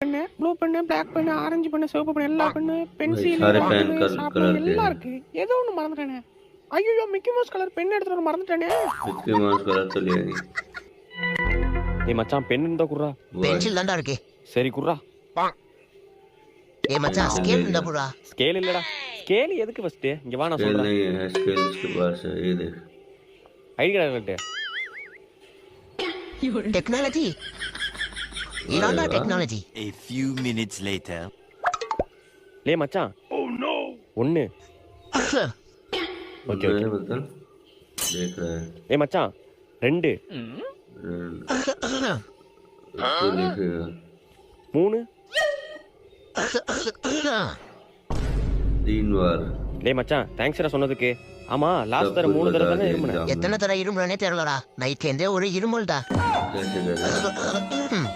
Pen, blue pen, black pen, orange pen, சிவப்பு pen, எல்லா pen, pencil, सारे pen bottle, colour sharpener के எல்லாம் இருக்கு. ஏதோ ஒன்று மறந்துட்டேனே. ஐயோ மிக்கி மவுஸ் கலர் பென் எடுத்துட்டு வர மறந்துட்டேனே. मिक्की माउस कलर तो लिया नहीं டேய் மச்சான் பென் இருந்தா குர்ரா. वो है பென்சில் தான்டா இருக்கு. சரி குர்ரா. ஏய் மச்சான் पेंसिल ஸ்கேல் ले இருந்தா लिया போடா. ஸ்கேல் இல்லடா. ஸ்கேல் எதுக்கு ஃபர்ஸ்ட்? இங்க வா நான் स्केल சொல்றேன். नहीं है स्केल इसके पास है ये देख ஐடி கார்டு கட்டு. டெக்னாலஜி இதான்டா technology. A few minutes later. லே மச்சான். ஒன்னு. Okay okay okay. बता देख रहा है லே மச்சான். 2 इसको लिखेगा 3 तीन बार லே மச்சான் தேங்க்ஸ்டா சொன்னதுக்கு. ஆமா லாஸ்ட் தர 3 தடவை தானே இருமுன. எத்தனை தடவை இருமுறனே தெரியலடா. நைட் இருந்தே ஒரு இருமல்டா. कैसे करें